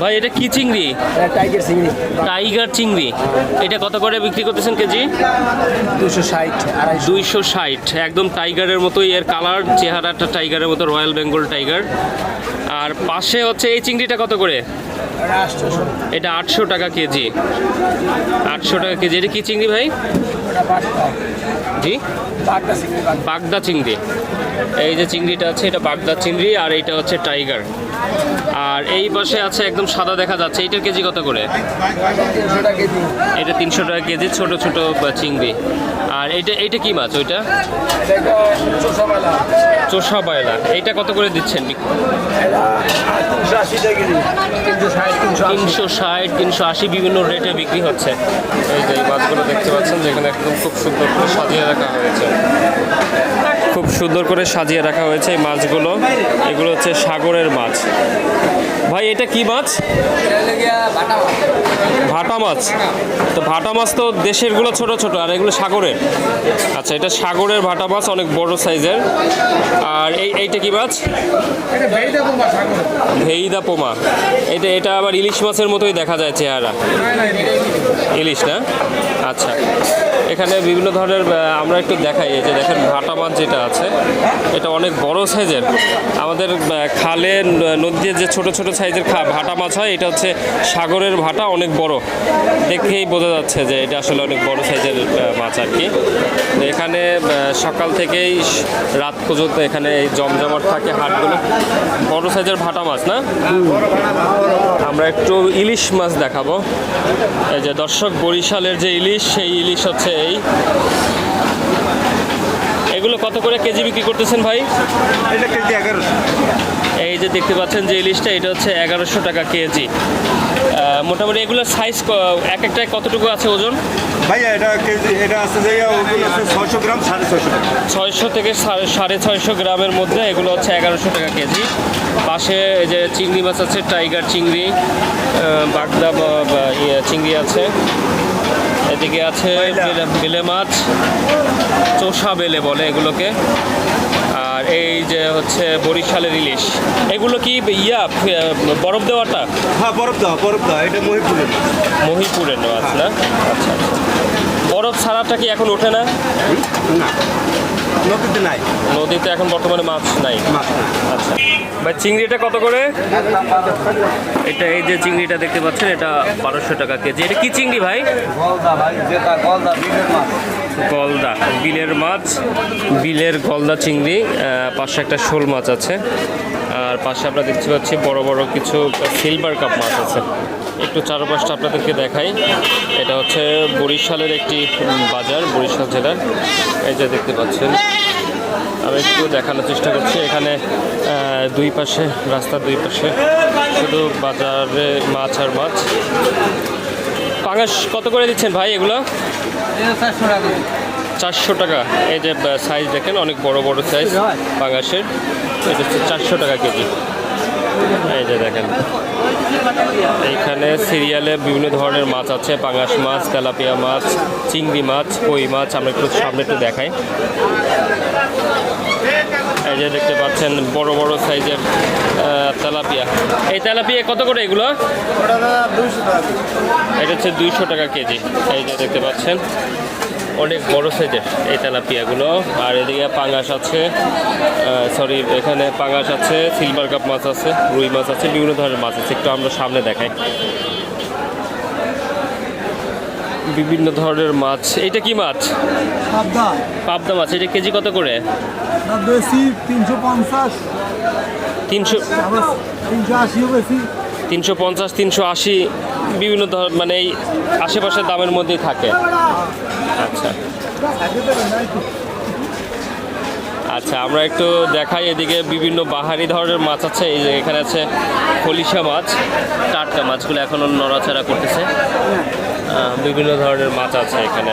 ভাই এটা কি চিংড়ি? টাইগার চিংড়ি। টাইগার চিংড়ি। এটা কত করে বিক্রি করতেছেন কেজি? 260, 260। একদম টাইগারের মতোই এর কালার, চেহারাটা টাইগারের মতো, রয়্যাল বেঙ্গল টাইগার। আর পাশে হচ্ছে এই চিংড়িটা কত করে? এটা 800 টাকা কেজি। 800 টাকা কেজি। এটা কি চিংড়ি ভাই? জি, বাগদা চিংড়ি। এই যে চিংড়িটা আছে এটা বাগদা চিংড়ি, আর এইটা হচ্ছে টাইগার। আর এই পাশে আছে একদম সাদা দেখা যাচ্ছে, এইটার কেজি কত করে? এটা 300 টাকা কেজি, ছোট ছোট চিংড়ি। আর এইটা কি মাছ? ওইটা চোষা বায়লা। এইটা কত করে দিচ্ছেন? 360, 380 বিভিন্ন রেটে বিক্রি হচ্ছে। এই যে মাছগুলো দেখতে পাচ্ছেন, যেখানে একদম খুব সুন্দর করে সাজিয়ে রাখা হয়েছে। খুব সুন্দর করে সাজিয়ে রাখা হয়েছে এই মাছগুলো। এগুলো হচ্ছে সাগরের মাছ। ভাই এটা কি মাছ? ভাটা মাছ। তো ভাটা মাছ তো দেশেরগুলো ছোট ছোট, আর এগুলো সাগরের। আচ্ছা, এটা সাগরের ভাটা মাছ, অনেক বড় সাইজের। আর এইটা কি মাছ? ভেইদা পোমা। এটা আবার ইলিশ মাছের মতোই দেখা যায় চেহারা। ইলিশ না? আচ্ছা, এখানে বিভিন্ন ধরনের আমরা একটু দেখাই। এই যে দেখেন ভাটা মাছ যেটা আছে, এটা অনেক বড় সাইজের। আমাদের খালে নদীতে যে ছোট ছোট সাইজের ভাটা মাছ হয়, এটা হচ্ছে সাগরের ভাটা, অনেক বড়। দেখেই বোঝা যাচ্ছে যে এটা আসলে অনেক বড় সাইজের মাছ আর কি। এখানে সকাল থেকেই রাত পর্যন্ত এখানে এই জমজমাট থাকে হাটগুলো। বড় সাইজের ভাটা মাছ না? আমরা একটু ইলিশ মাছ দেখাবো। এই যে দর্শক, বরিশালের যে ইলিশ, সেই ইলিশ হচ্ছে এই। এগুলো কত করে কেজি বিক্রি করতেছেন ভাই? এটা কেজি 1100। এই যে দেখতে পাচ্ছেন যে ইলিশটা, এটা হচ্ছে 1100 টাকা কেজি। মোটামুটি এগুলোর সাইজ এক একটায় কতটুকু আছে ওজন? ভাইয়া এটা কেজি, এটা আছে যে 600 গ্রাম, 650 টাকা। 600 থেকে 650 গ্রামের মধ্যে এগুলো হচ্ছে 1100 টাকা কেজি। পাশে এই যে চিংড়ি মাছ আছে, টাইগার চিংড়ি, বাগদা চিংড়ি আছে। এদিকে আছে বেলে মাছ, চোষা বেলে বলে এগুলোকে। আর এই যে হচ্ছে বরিশালের ইলিশ। এগুলো কি বরফ দেওয়াটা? হ্যাঁ, বরফ দেওয়া। এটা মহিপুরের মাছ না? আচ্ছা, বরফ ছাড়াটা কি এখন ওঠে না? না, নদীতে নাই। নদীতে এখন বর্তমানে মাছ নাই। আচ্ছা ভাই, চিংড়িটা কত করে? এটা এই যে চিংড়িটা দেখতে পাচ্ছেন, এটা 1200 টাকা কেজি। এটা কি চিংড়ি ভাই? গলদা, বিলের মাছ। বিলের গলদা চিংড়ি। পাশে একটা শোল মাছ আছে। আর পাশে আমরা দেখতে পাচ্ছি বড় বড় কিছু সিলভার কাপ মাছ আছে। একটু চারপাশটা আপনাদেরকে দেখাই। এটা হচ্ছে বরিশালের একটি বাজার, বরিশাল জেলার। এই যে দেখতে পাচ্ছেন, আমি একটু দেখানোর চেষ্টা করছি। এখানে দুই পাশে, রাস্তার দুই পাশে শুধু বাজারে মাছ আর মাছ। পাঙাশ কত করে দিচ্ছেন ভাই এগুলো? 400 টাকা। এই যে সাইজ দেখেন, অনেক বড় বড় সাইজ পাঙাশের। এটা হচ্ছে 400 টাকা কেজি। এই যে দেখেন, এইখানে সিরিয়ালে বিভিন্ন ধরনের মাছ আছে। পাঙাশ মাছ, তেলাপিয়া মাছ, চিংড়ি মাছ, কই মাছ। আমরা একটু সামনে একটু দেখাই। এই যে দেখতে পাচ্ছেন বড় বড় সাইজের তেলাপিয়া। এই তেলাপিয়া কত করে এগুলো? এটা হচ্ছে 200 টাকা কেজি। এই যে দেখতে পাচ্ছেন অনেক বড় সাইজের এই তেলাপিয়াগুলো। আর এদিকে পাঙাশ আছে, এখানে পাঙাশ আছে, সিলভার কাপ মাছ আছে, রুই মাছ আছে, বিভিন্ন ধরনের মাছ আছে। একটু আমরা সামনে দেখাই। বিভিন্ন ধরনের মাছ। এটা কি মাছ? পাবদা মাছ। এটা কেজি কত করে? বেশি 350, 380 বেশি। 350, 380 বিভিন্ন মানে এই আশেপাশের দামের মধ্যেই থাকে। আচ্ছা আচ্ছা, আমরা একটু দেখাই। এদিকে বিভিন্ন বাহারি ধরনের মাছ আছে। এই যে এখানে আছে খলিশা মাছ, টাটকা মাছগুলো এখনও নড়াচড়া করতেছে। বিভিন্ন ধরনের মাছ আছে এখানে।